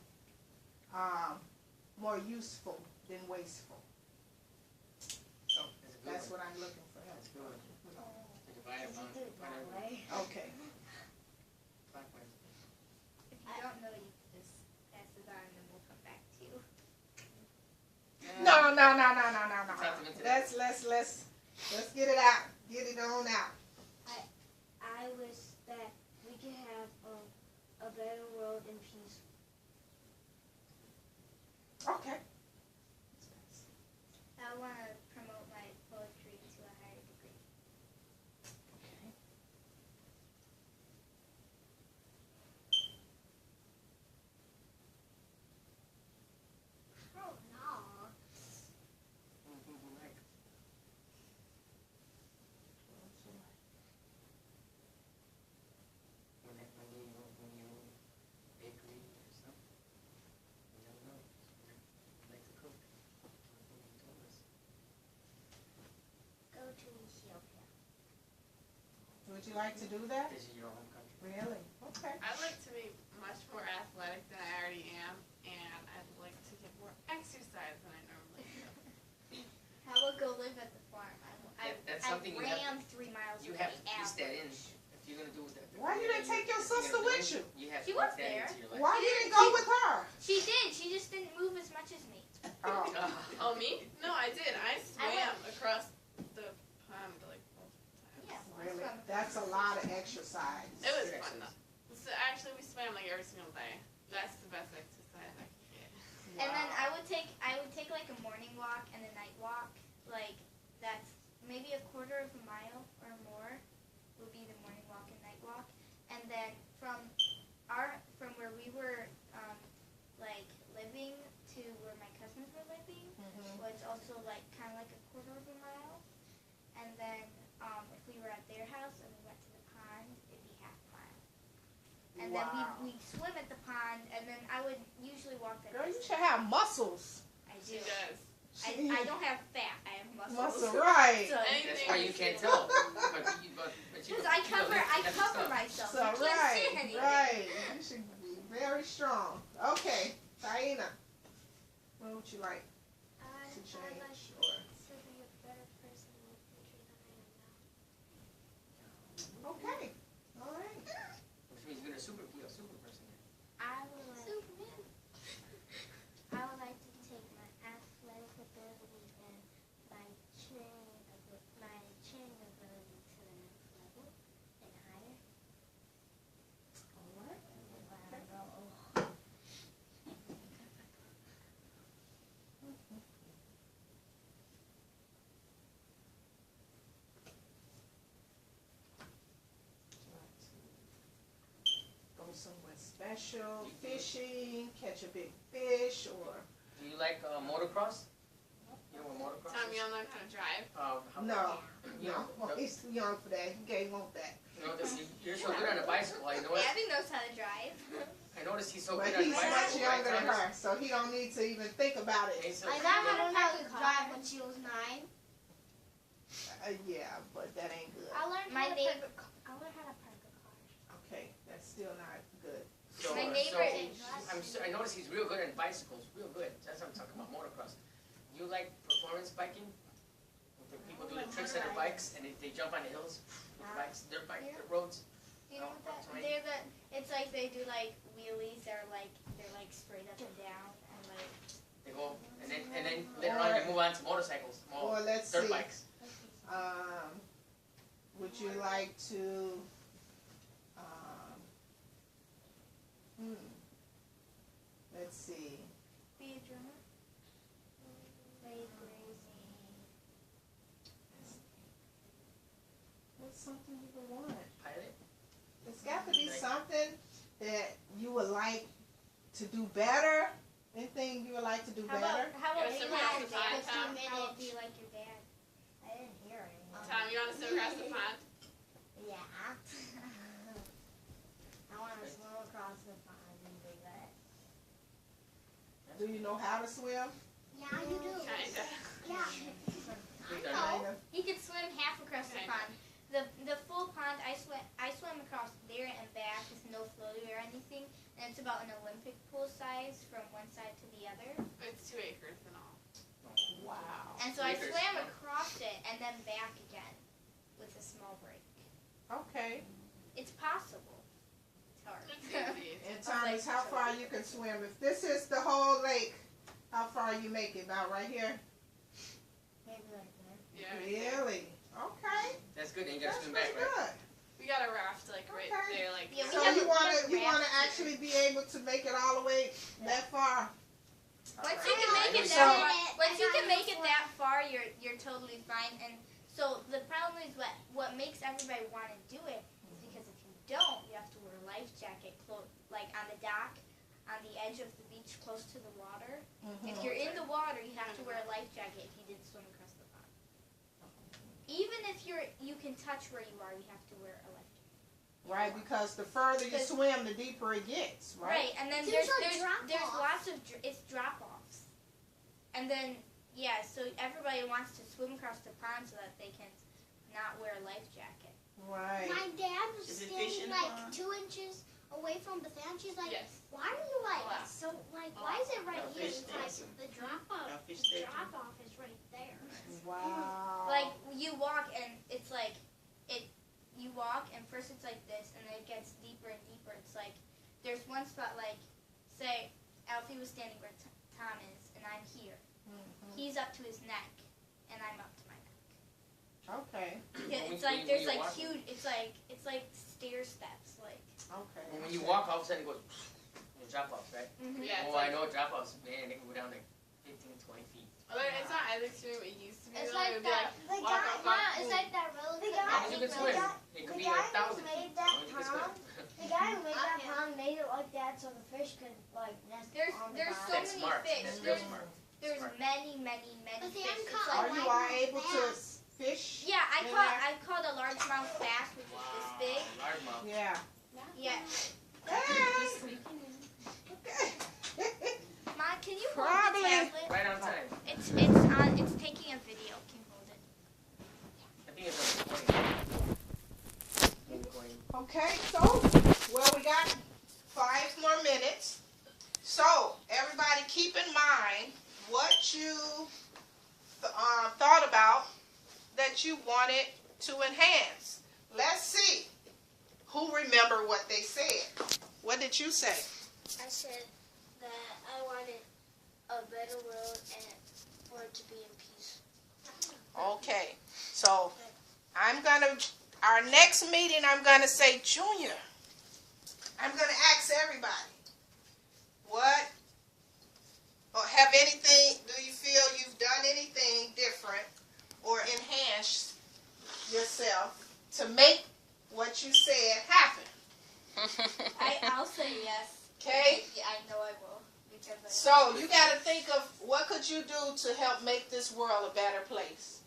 more useful than wasteful. Oh, that's That's a good one. what I'm looking for. That's a good one. Divide Does among he do it that way? Okay. clockwise. If you don't know, you can just pass it on and then we'll come back to you. No. Talk them into that. Let's get it out. Get it on out. I wish that we could have a better world in peace. Okay. I want to promote my poetry to a higher degree. Oh, no. Like, when you bakery or something, you never know. Would you like to do that? This is your home country. Really? Okay. I'd like to be much more athletic than I already am, and I'd like to get more exercise than I normally do. How about go live at the farm? That's I something you have. ran 3 miles You a have day to piece that in. average. If you're gonna do that. Why you didn't take your if you're sister gonna do with it, you? You have She to was put that there. into your life. Why you didn't go with her? She did. She just didn't move as much as me. Oh. Oh, me? No, I did. I swam across the pond like multiple times. Yeah. Really? That's a lot of exercise. It was fun though. So actually, we swam like every single day. That's the best exercise I could get. And then I would take like a morning walk and a night walk. Like that's maybe a quarter of a mile or more would be the morning walk and night walk. And then from where we were like living to where my cousins were living was also like kind of like a quarter of a mile. And then if we were at their house and we went to the pond, it'd be half a mile. And then we'd swim at the pond, and then I would usually walk that Girl, you distance. should have muscles. I She do. does. I don't have fat. I have muscles. Muscle, right. So, That's why you can't tell. But you because I cover myself. So, I can't right, say anything. right. You should be very strong. Okay, Taina, what would you like to change? To be a better person in the future than I am now. Okay, all right. Which means you're gonna be a super person. I would like to take my athletic ability and my cheering ability to the next level and higher. All right. Go somewhere special, fishing, catch a big fish, or Do you like motocross? You know what motocross Tom, is? you don't know how to drive? no, You know, no. He's too young for that. He can't want that. you're so good on a bicycle. I noticed. Abby knows how to drive. I noticed he's so But good on a he's much bicycle. younger than Thomas? her, so he don't need to even think about it. He's so- I got how to drive when she was 9. Yeah, but that ain't good. I learned My how to neighbor- I learned how to park a car. Okay, that's still not good. So, My neighbor is- I noticed he's real good on bicycles, real good. That's what I'm talking about, motocross. You like performance biking? The people do the tricks on their bikes and they jump on the hills with bikes, dirt roads. You know what that? It's like they do like wheelies. They're like straight up and down and like. They go and then later on you move on to motorcycles, Or let's dirt see. bikes. Would you like to? Let's see. Be a drummer. Very crazy. What's something you would want? Pilot. It's got to be something that you would like to do better. Anything you would like to do How better? about Yes, you I'm have across the pond, Tom. How about be like your dad? I didn't hear it. Tom, you want to swim across the pond? Yeah. I want to swim across the pond and do that. Do you know how to swim? Yeah, you do. Kinda. Yeah. We've done No, Kinda. he could swim half across the Okay. pond. The full pond, I swam across there and back with no floaty or anything, and it's about an Olympic pool size from one side to the other. It's 2 acres and all. Wow. And so I Acres. swam across it and then back again with a small break. Okay. It's possible. It's hard. It's easy. And Thomas, how far you can swim? If this is the whole lake, how far you make it? About right here? Maybe like that. Yeah. Really? Okay. That's good. Then you gotta That's swim pretty back, right? good. We got a raft like right Okay. there, like Yeah, we So have you a- wanna we you have wanna raft actually be able to make it all the way that far? Once you can make it So- that far, once you can make it that far, you're totally fine. And so the problem is what makes everybody want to do it is because if you don't, you have to wear a life jacket, like on the dock, on the edge of the beach, close to the water. If you're in the water, you have to wear a life jacket if you did swim across the pond. Even if you can touch where you are, you have to wear a life jacket. Right, because the further you swim, the deeper it gets, right? Right, and then There's there's a drop-off. lots of it's drop-offs, and then so everybody wants to swim across the pond so that they can not wear a life jacket. Right. My dad was Is it standing fishing like pond? 2 inches away from Beth Ann. She's like, Yes. why are you like Wow. so like why is it right No here? fish It's like station. the drop off. No fish The station. drop off is right there. Wow. Like you walk and it's like you walk and first it's like this and then it gets deeper and deeper. It's like there's one spot like say Alfie was standing where Tom is and I'm here. He's up to his neck and I'm up to my neck. Okay. Yeah, When it's you- like when there's you like walk- huge. It's like stair steps. Like Okay. And when you walk, all of a sudden it goes, drop offs, right? Yeah, it's Oh, I like, know drop offs, man, they can go down like 15, 20 feet. it's not as extreme it used to be. It's though. like It would be that. like, The walk guy, up, walk, yeah, it's boom. like that roller The coaster. guy- As long as you can swim, it could the be guy like 1,000 who made feet. that As long as you can swim. pond, the guy who made that Okay. pond made it like that so the fish could like nest there's on the there's so bottom. That's many smart. fish. That's real There's smart. there's Smart. many But fish. the It's uncut- like Are you all able to fish? yeah, I in caught there? I caught a largemouth bass which is this big. Largemouth. Yeah. Yeah. Okay. Ma, can you Probably. hold the tablet? Right on time. It's taking a video. Can you hold it? I think it's on recording. Okay, so, well, we got 5 more minutes. So, everybody keep in mind what you thought about that you wanted to enhance. Let's see who remember what they said. What did you say? I said that I wanted a better world and for it to be in peace. Okay, so our next meeting, I'm gonna say, Junior, I'm gonna ask everybody, what, or have anything, do you feel you've done anything different or enhanced yourself to make what you said happen? I'll say yes. Okay? Yeah, I know I will because So you gotta think of what could you do to help make this world a better place?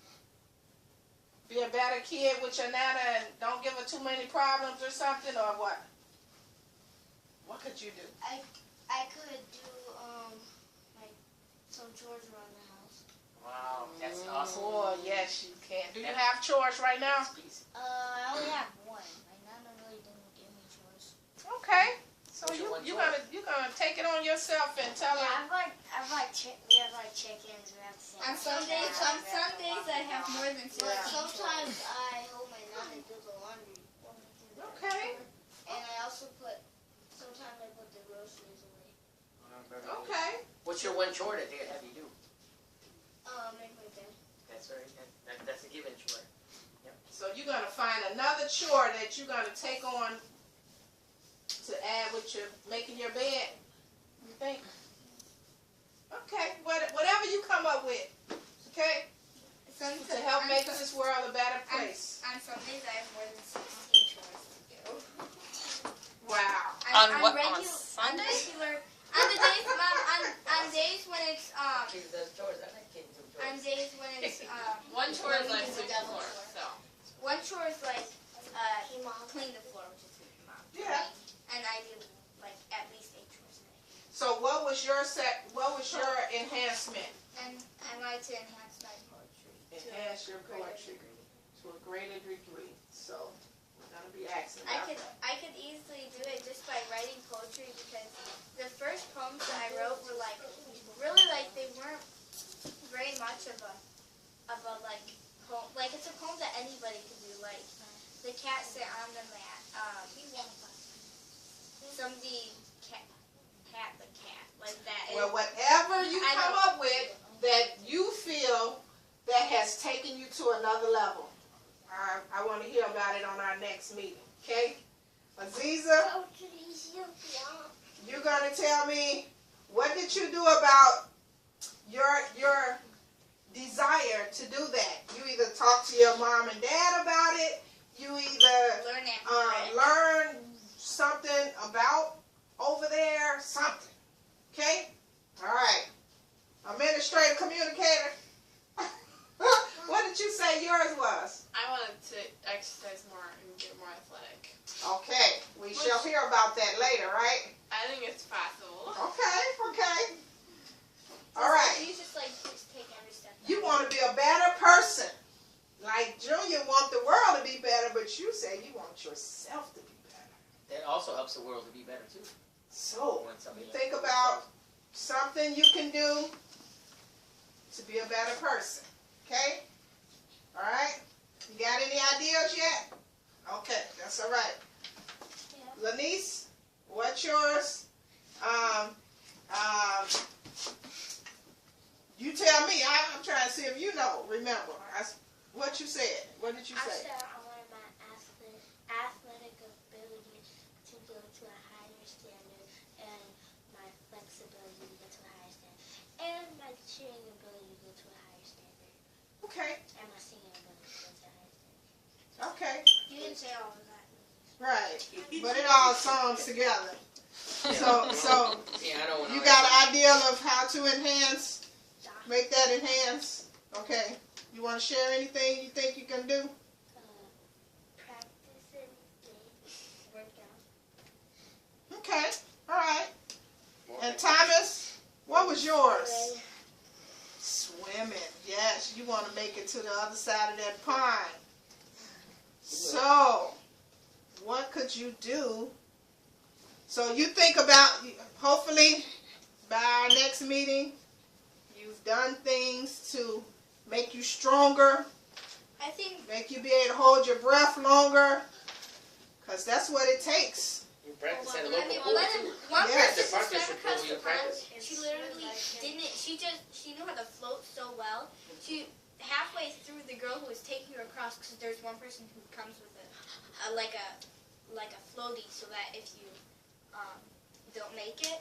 Be a better kid with your nana and don't give her too many problems or something, or what? What could you do? I could do like some chores around the house. Wow, that's awesome. Oh, yes, you can. Do you have chores right now? I only have one. My nana really didn't give me chores. Okay. So What's your one you're chore? gonna take it on yourself and tell her. We have like chickens. We have to on some days I have more than 2 But Yeah. sometimes I help my nana do the laundry. Okay. And I also sometimes I put the groceries away. Okay. What's your one chore that they have you do? Make my bed. That's right. That's a given chore. So you're gonna find another chore that you're gonna take on to add with your making your bed. You think? Okay. Whatever you come up with. Okay. To help make this world a better place. On some days I have more than 16 chores to do. Wow. On what, on On Sunday? the days, Mom, on days when it's Kids does chores. I like kids do on chores. days when it's One chore is like when we do 6 the double floor, chore. so. One chore is like clean the floor, which is sweep Mom. Yeah. And I do like at least 8 chores a day. So what was your enhancement? And I wanted to enhance my poetry. Enhance your greater poetry degree. to a greater degree. So we're gonna be asking I about could that. I could easily do it just by writing poetry because the first poems that I wrote were like really like they weren't very much of a like poem, like it's a poem that anybody could do, like the cat sat on the mat. Somebody pat the cat like that. Well, whatever you I come know. up with that you feel that has taken you to another level, I want to hear about it on our next meeting. Okay, Aziza, you're gonna tell me what did you do about your desire to do that. You either talk to your mom and dad about it. You either learn it. learn something about over there, something. Okay? All right. Administrative communicator. What did you say yours was? I wanted to exercise more and get more athletic. Okay. We shall hear about that later, right? I think it's possible. Okay. All right. You just like just take every step. You want to be a better person. Like Junior want the world to be better, but you say something you can do to be a better person. Okay? All right? You got any ideas yet? Okay, that's all right. Yeah. Lanice, what's yours? You tell me. I'm trying to see if you know. Remember, what you said. What did you I say? said I wanted my athletic ability to go to a higher standard, and my flexibility to go to a higher standard, and my cheering ability to go to a higher standard, Okay. and my singing ability to go to a higher standard. Okay. You didn't say all of that. Right. But it all songs together. So Yeah, I don't want you got an idea of how to enhance, make that enhance? Okay. You want to share anything you think you can do? Practicing workout. Okay. All right. And Thomas, what was yours? Swimming. Yes, you want to make it to the other side of that pond. So, what could you do? So you think about, hopefully, by our next meeting, you've done things to make you stronger, I think make you be able to hold your breath longer, because that's what it takes. You practice at a I local mean, pool too. one Yes. person Practice swam your across pool, the you pond. practice. She literally didn't. She knew how to float so well. She halfway through, the girl who was taking her across, because there's one person who comes with a like a floaty, so that if you don't make it,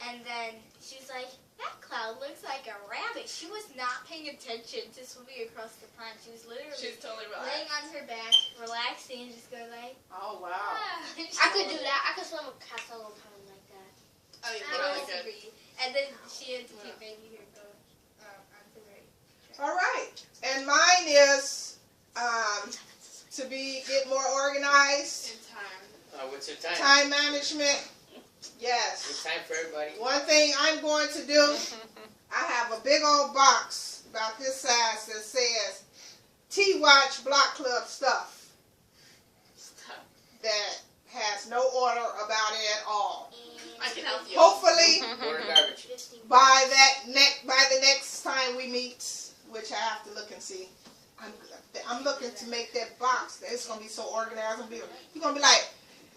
and then she's like, that cloud looks like a rabbit. She was not paying attention to swimming across the pond. She was literally She's totally laying relaxed. on her back, relaxing, and just going like, Oh, wow. ah. I could do that. I could swim a castle pond like that. Oh, you're I really was good. agree. And then she had to keep making her go onto the right. All right. And mine is to get more organized, In time. What's your time? time management. Yes. Good time for everybody. One thing I'm going to do, I have a big old box about this size that says T-Watch Block Club stuff Stop. that has no order about it at all. I can help you. Hopefully, Order garbage. by the next time we meet, which I have to look and see, I'm looking to make that box. It's gonna be so organized. You're gonna be like,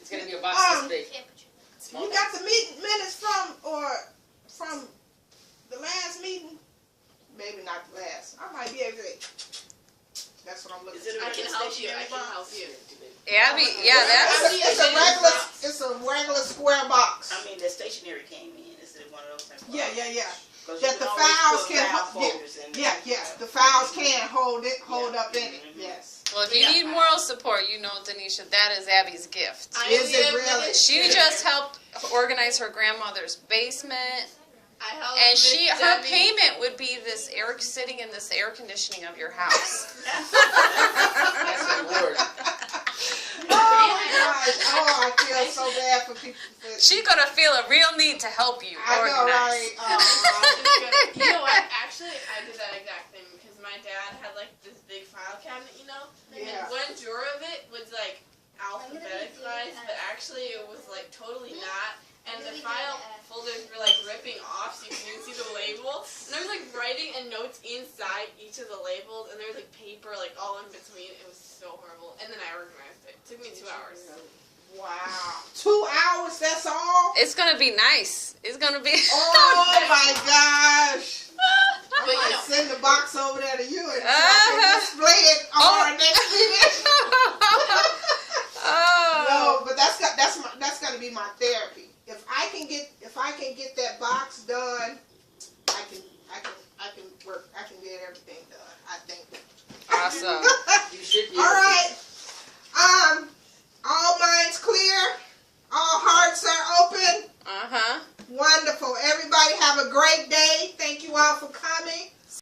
It's gonna be a box this big. Small you got the minutes from the last meeting? Maybe not the last. I might be able to. That's what I'm looking Is it for. I can help you. I can help you. Abby, yeah, that's It's a regular square box. I mean, the stationery came in. Is it one of those type of Yeah. Because That you the can always files put can file hold- yeah, folders in Yeah, there. the files can hold up in it. Mhm. Yes. well. If you need moral support, you know, Denisha, that is Abby's gift. I Is it live really? with- She just helped organize her grandmother's basement, I help and Miss her Debbie. payment would be this air sitting in this air conditioning of your house. That's the reward. Oh my gosh! Oh, I feel so bad for people. She's gonna feel a real need to help you I know, organize. right? Oh, You know what? Actually, I did that exact thing because my dad had like this big file cabinet, you know? yeah. And one drawer of it was like alphabeticized, but actually it was like totally not. And the file folders were like ripping off so you couldn't see the label. And there was like writing and notes inside each of the labels, and there was like paper like all in between. It was so horrible. And then I organized it. It took me 2 hours. Wow. 2 hours? That's all? It's gonna be nice. It's gonna be. Oh my gosh! I But, you might know- send the box over there to you and so I Uh-huh. can display it on our next meeting. Oh. No, but that's gonna be my therapy. If I can get that box done, I can get everything done. I think. Awesome.